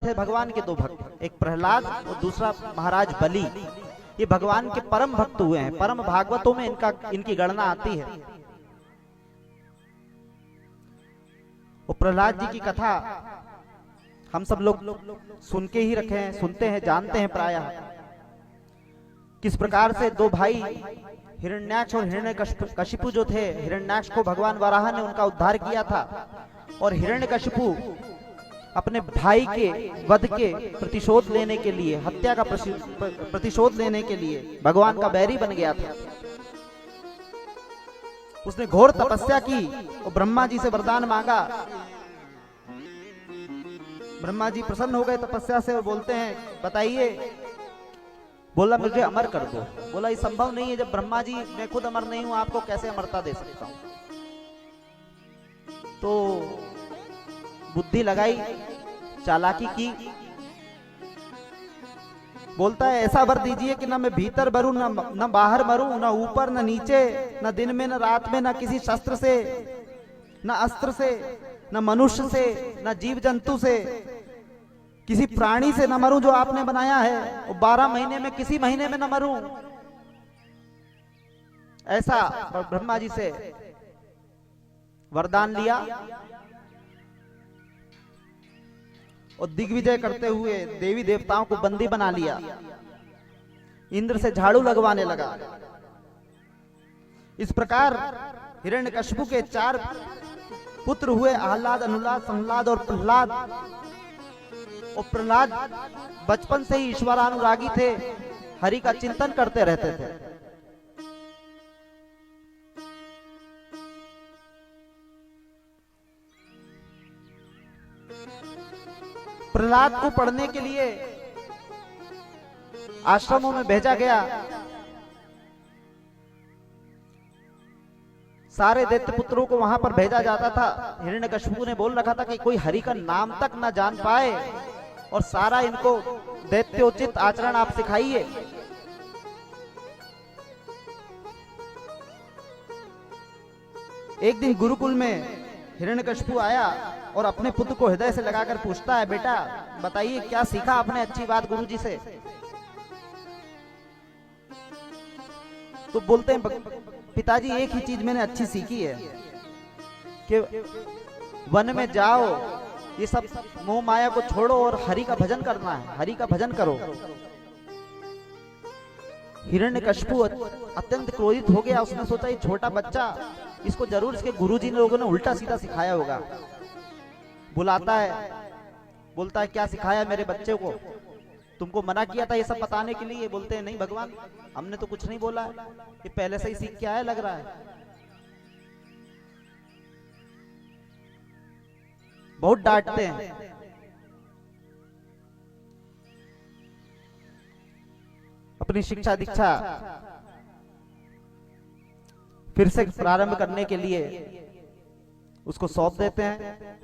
थे भगवान के दो भक्त, एक प्रहलाद और दूसरा महाराज बलि। ये भगवान के परम भक्त हुए हैं, परम भागवतों में इनकी गणना आती है। वो प्रहलाद जी की कथा हम सब लोग सुन के ही रखे हैं, सुनते हैं, जानते हैं प्रायः। किस प्रकार से दो भाई हिरण्याक्ष और हिरण्यकशिपु जो थे, हिरण्याक्ष को भगवान वराह ने उनका उद्धार किया था और हिरण्यकशिपु अपने भाई के वध के प्रतिशोध लेने के लिए, हत्या का प्रतिशोध लेने के लिए भगवान का बैरी बन गया था। उसने घोर तपस्या की और ब्रह्मा जी से वरदान मांगा। ब्रह्मा जी प्रसन्न हो गए तपस्या से और बोलते हैं, बताइए। बोला, मुझे अमर कर दो। बोला, ये संभव नहीं है, जब ब्रह्मा जी मैं खुद अमर नहीं हूं, आपको कैसे अमरता दे सकता हूं। तो बुद्धि लगाई, चालाकी की, बोलता है ऐसा वर दीजिए कि ना मैं भीतर मरूं, ना बाहर मरूं, ना ऊपर ना नीचे, ना दिन में ना रात में, ना किसी शस्त्र से, ना अस्त्र से, ना मनुष्य से, ना जीव जंतु से, किसी प्राणी से न मरूं जो आपने बनाया है, और 12 महीने में किसी महीने में न मरूं। ऐसा ब्रह्मा जी से वरदान लिया और दिग्विजय करते हुए देवी देवताओं को बंदी बना लिया। इंद्र से झाड़ू लगवाने लगा। इस प्रकार हिरण्यकशिपु के 4 पुत्र हुए, आह्लाद, अनुलाद, संह्लाद और प्रह्लाद। और प्रह्लाद बचपन से ही ईश्वरानुरागी थे, हरि का चिंतन करते रहते थे। प्रह्लाद को पढ़ने के लिए आश्रमों में भेजा गया। सारे दैत्य पुत्रों को वहां पर भेजा जाता था। हिरण्यकशिपु ने बोल रखा था कि कोई हरि का नाम तक ना जान पाए, और सारा इनको दैत्योचित आचरण आप सिखाइए। एक दिन गुरुकुल में हिरण्यकशिपु आया और अपने पुत्र को हृदय से लगाकर पूछता है, बेटा बताइए क्या सीखा आपने अच्छी बात गुरुजी से। तो बोलते हैं, पिताजी एक ही चीज मैंने अच्छी सीखी है कि वन में जाओ, ये सब मोह माया को छोड़ो और हरि का भजन करना है, हरि का भजन करो। हिरण्यकशिपु अत्यंत क्रोधित हो गया। उसने सोचा ये छोटा बच्चा, इसको जरूर इसके गुरुजी लोगों ने उल्टा सीधा सिखाया होगा। बुलाता है, बोलता है क्या सिखाया मेरे बच्चे को, तुमको मना किया था ये सब बताने के लिए। बोलते हैं नहीं भगवान, हमने तो कुछ नहीं बोला है, ये पहले से ही सीख के आया लग रहा है। बहुत डांटते हैं। अपनी शिक्षा दीक्षा फिर से प्रारंभ करने के लिए उसको सौंप देते हैं।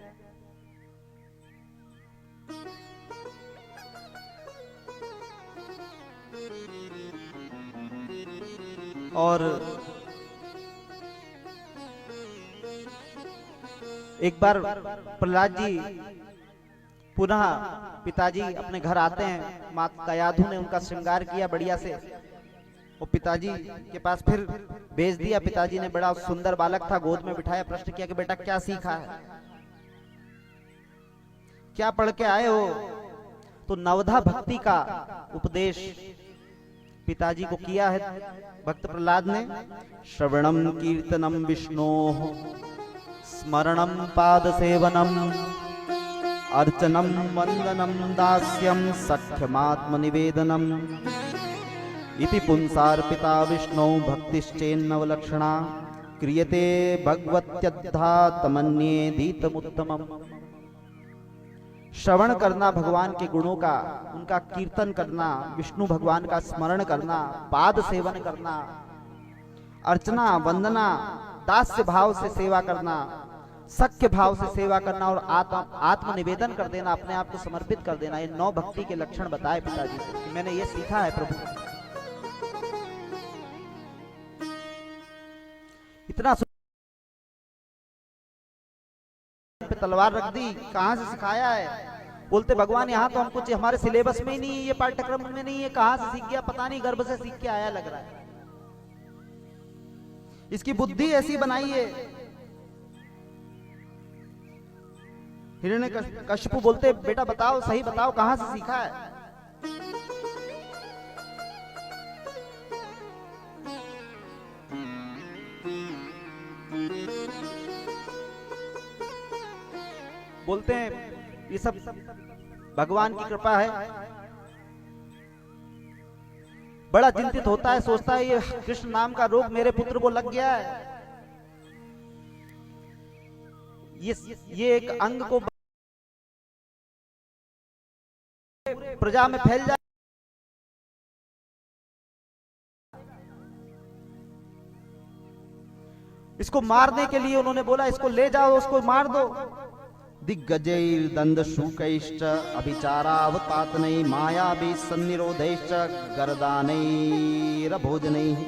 और एक बार प्रहलाद जी पुनः पिताजी अपने घर आते हैं। माता कयाधु ने उनका श्रृंगार किया बढ़िया से, और पिताजी के पास फिर भेज दिया। पिताजी ने बड़ा सुंदर बालक था, गोद में बिठाया, प्रश्न किया कि बेटा क्या सीखा है, क्या पढ़ के आए हो। तो नवधा भक्ति का उपदेश पिताजी को किया है भक्त प्रहलाद ने। श्रवणम कीर्तनम विष्णोः, स्मरणम पाद सेवनम, अर्चनम वंदनम दास्यम, सख्यमात्म निवेदनम, इति पुंसार्पिता विष्णु भक्तिश्चेन्नवलक्षणा, क्रियते भगवत्यद्धा तमन्ये दीतमुत्तमम्। श्रवण करना भगवान के गुणों का, उनका कीर्तन करना, विष्णु भगवान का स्मरण करना, पाद सेवन करना, अर्चना वंदना, दास्य भाव से सेवा करना, सख्य भाव से सेवा करना, और आत्म निवेदन कर देना, अपने आप को समर्पित कर देना। ये 9 भक्ति के लक्षण बताए पिताजी को कि मैंने ये सीखा है प्रभु। इतना पे तलवार रख दी, कहां से सिखाया है। बोलते भगवान यहाँ तो हम कुछ हमारे सिलेबस में ही नहीं है, ये पाठ्यक्रम में नहीं है, कहां से सीख गया पता नहीं, गर्भ से सीख के आया लग रहा है। इसकी बुद्धि ऐसी बनाई है। हिरण्यकशिपु बोलते बेटा बताओ, सही बताओ कहां से सीखा है। बोलते हैं ये सब भगवान की कृपा है। बड़ा चिंतित होता है, सोचता है ये कृष्ण नाम का रोग मेरे पुत्र को लग गया है, ये एक अंग को प्रजा में फैल जाए। इसको मारने के लिए उन्होंने बोला इसको ले जाओ, उसको मार दो। दिग्गजैर दंड शूकैश्च अभिचारावतातनै मायावी सन्निरोधैश्च गर्दानैर भोजनैः।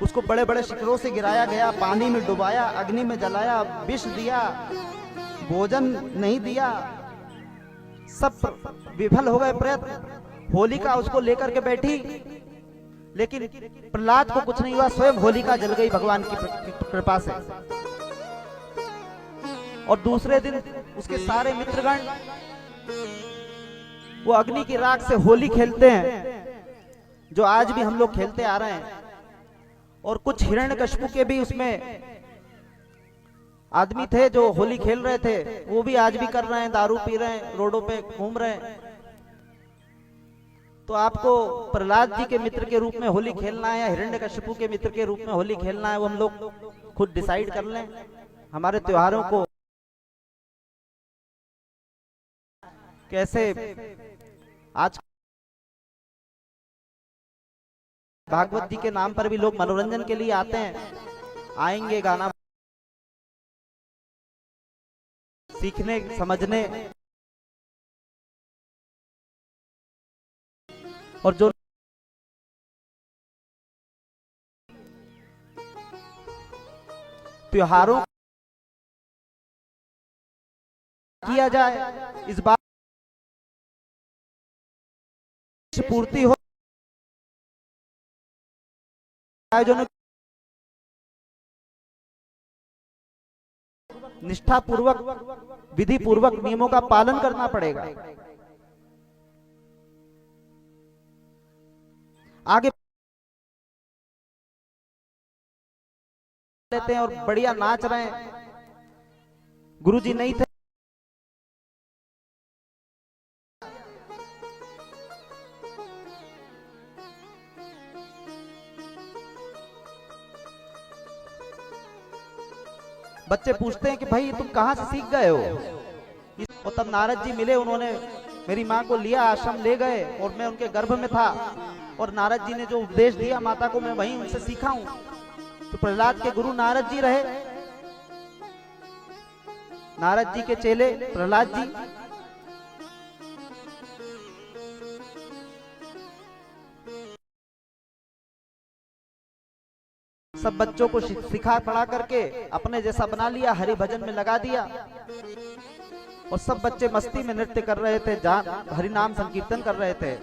उसको बड़े बड़े शिखरों से गिराया गया, पानी में डुबाया, अग्नि में जलाया, विष दिया, भोजन नहीं दिया, सब विफल हो गए प्रयत्न। होलिका उसको लेकर के बैठी, लेकिन प्रहलाद को कुछ नहीं हुआ, स्वयं होलिका जल गई भगवान की कृपा से। और दूसरे दिन उसके सारे मित्रगण वो अग्नि की राख से होली खेलते हैं, जो आज भी हम लोग खेलते आ रहे हैं। और कुछ हिरण्यकशिपु के भी उसमें आदमी थे जो होली खेल रहे थे, वो भी आज भी कर रहे हैं, दारू पी रहे हैं, रोडों पे घूम रहे हैं। तो आपको प्रहलाद जी के मित्र के रूप में होली खेलना है या हिरण्यकशिपु के मित्र के रूप में होली खेलना है, वो हम लोग खुद डिसाइड कर लें। हमारे त्योहारों को कैसे आज भागवत जी के नाम पर भी लोग मनोरंजन के लिए आते हैं, आएंगे गाना सीखने समझने, और जो त्योहारों किया जाए, इस बात पूर्ति हो, आयोजनों निष्ठा पूर्वक विधि पूर्वक नियमों का पालन करना पड़ेगा। आगे लेते हैं और बढ़िया नाच रहे हैं, गुरुजी नहीं थे, बच्चे पूछते हैं कि भाई तुम कहां से सीख गए हो। और तब नारद जी मिले, उन्होंने मेरी माँ को लिया, आश्रम ले गए और मैं उनके गर्भ में था, और नारद जी ने जो उपदेश दिया माता को मैं वहीं उनसे सीखा हूं। तो प्रहलाद के गुरु नारद जी रहे, नारद जी के चेले प्रहलाद जी। सब बच्चों को सिखा पढ़ा करके अपने जैसा बना लिया, हरि भजन में लगा दिया, और सब बच्चे मस्ती में नृत्य कर रहे थे, हरि नाम संकीर्तन कर रहे थे।